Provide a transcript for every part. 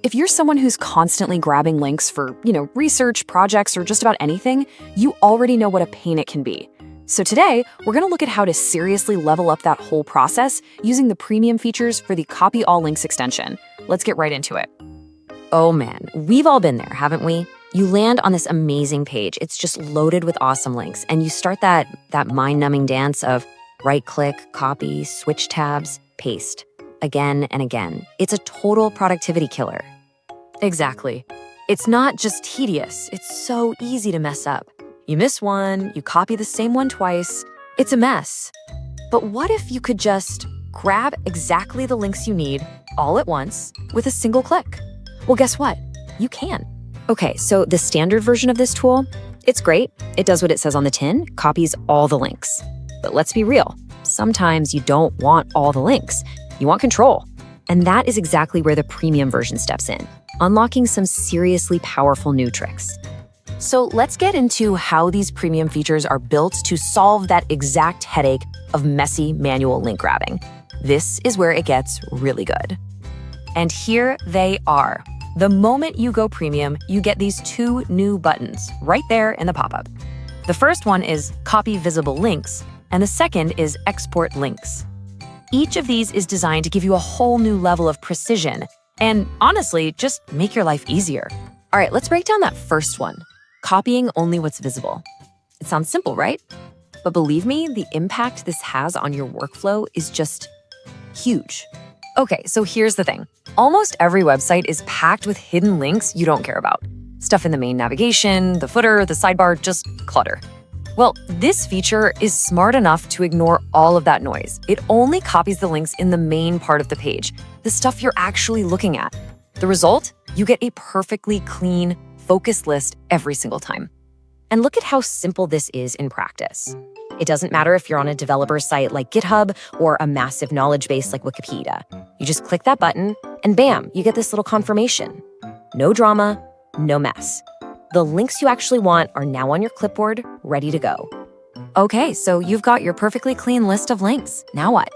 if you're someone who's constantly grabbing links for, research, projects, or just about anything, you already know what a pain it can be. So today, we're going to look at how to seriously level up that whole process using the premium features for the Copy All Links extension. Let's get right into it. Oh man, we've all been there, haven't we? You land on this amazing page. It's just loaded with awesome links, and you start that mind-numbing dance of right-click, copy, switch tabs, paste, again and again. It's a total productivity killer. Exactly. It's not just tedious, it's so easy to mess up. You miss one, you copy the same one twice, it's a mess. But what if you could just grab exactly the links you need all at once with a single click? Well, guess what? You can. Okay, so the standard version of this tool, it's great. It does what it says on the tin, copies all the links. But let's be real, sometimes you don't want all the links. You want control. And that is exactly where the premium version steps in, unlocking some seriously powerful new tricks. So let's get into how these premium features are built to solve that exact headache of messy manual link grabbing. This is where it gets really good. And here they are. The moment you go premium, you get these two new buttons right there in the pop-up. The first one is Copy Visible Links, and the second is Export Links. Each of these is designed to give you a whole new level of precision and, honestly, just make your life easier. All right, let's break down that first one, copying only what's visible. It sounds simple, right? But believe me, the impact this has on your workflow is just huge. Okay, so here's the thing. Almost every website is packed with hidden links you don't care about. Stuff in the main navigation, the footer, the sidebar, just clutter. Well, this feature is smart enough to ignore all of that noise. It only copies the links in the main part of the page, the stuff you're actually looking at. The result? You get a perfectly clean, focused list every single time. And look at how simple this is in practice. It doesn't matter if you're on a developer site like GitHub or a massive knowledge base like Wikipedia. You just click that button and bam, you get this little confirmation. No drama, no mess. The links you actually want are now on your clipboard, ready to go. Okay, so you've got your perfectly clean list of links. Now what?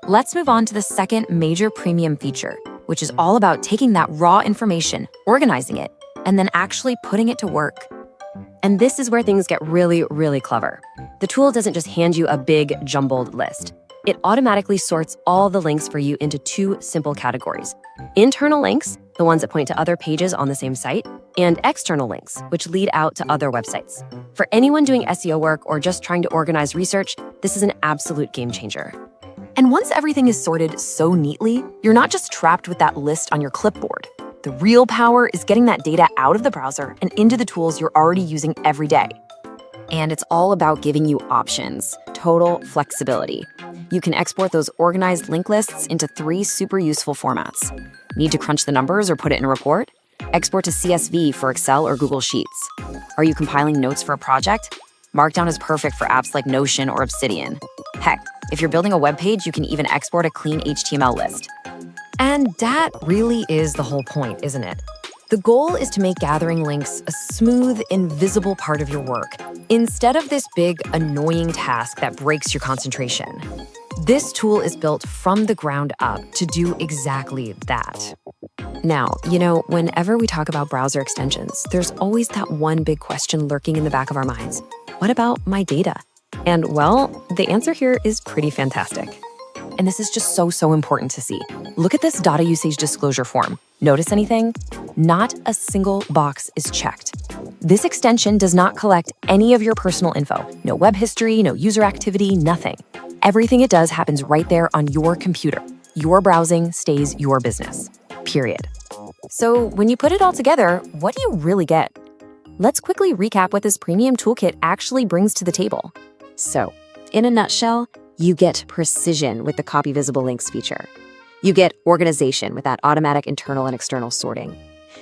Let's move on to the second major premium feature, which is all about taking that raw information, organizing it, and then actually putting it to work. And this is where things get really, really clever. The tool doesn't just hand you a big, jumbled list. It automatically sorts all the links for you into two simple categories. Internal links, the ones that point to other pages on the same site, and external links, which lead out to other websites. For anyone doing SEO work or just trying to organize research, this is an absolute game changer. And once everything is sorted so neatly, you're not just trapped with that list on your clipboard. The real power is getting that data out of the browser and into the tools you're already using every day. And it's all about giving you options, total flexibility. You can export those organized link lists into 3 super useful formats. Need to crunch the numbers or put it in a report? Export to CSV for Excel or Google Sheets. Are you compiling notes for a project? Markdown is perfect for apps like Notion or Obsidian. Heck, if you're building a web page, you can even export a clean HTML list. And that really is the whole point, isn't it? The goal is to make gathering links a smooth, invisible part of your work, instead of this big, annoying task that breaks your concentration. This tool is built from the ground up to do exactly that. Now, whenever we talk about browser extensions, there's always that one big question lurking in the back of our minds. What about my data? And well, the answer here is pretty fantastic. And this is just so important to see. Look at this data usage disclosure form. Notice anything? Not a single box is checked. This extension does not collect any of your personal info. No web history, no user activity, nothing. Everything it does happens right there on your computer. Your browsing stays your business, period. So when you put it all together, what do you really get? Let's quickly recap what this premium toolkit actually brings to the table. So, in a nutshell, you get precision with the Copy Visible Links feature. You get organization with that automatic internal and external sorting.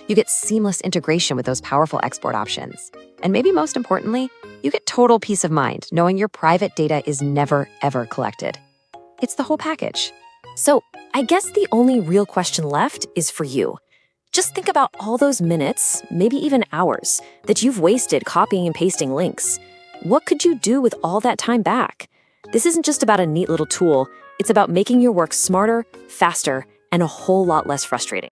You get seamless integration with those powerful export options. And maybe most importantly, you get total peace of mind knowing your private data is never, ever collected. It's the whole package. So I guess the only real question left is for you. Just think about all those minutes, maybe even hours, that you've wasted copying and pasting links. What could you do with all that time back? This isn't just about a neat little tool. It's about making your work smarter, faster, and a whole lot less frustrating.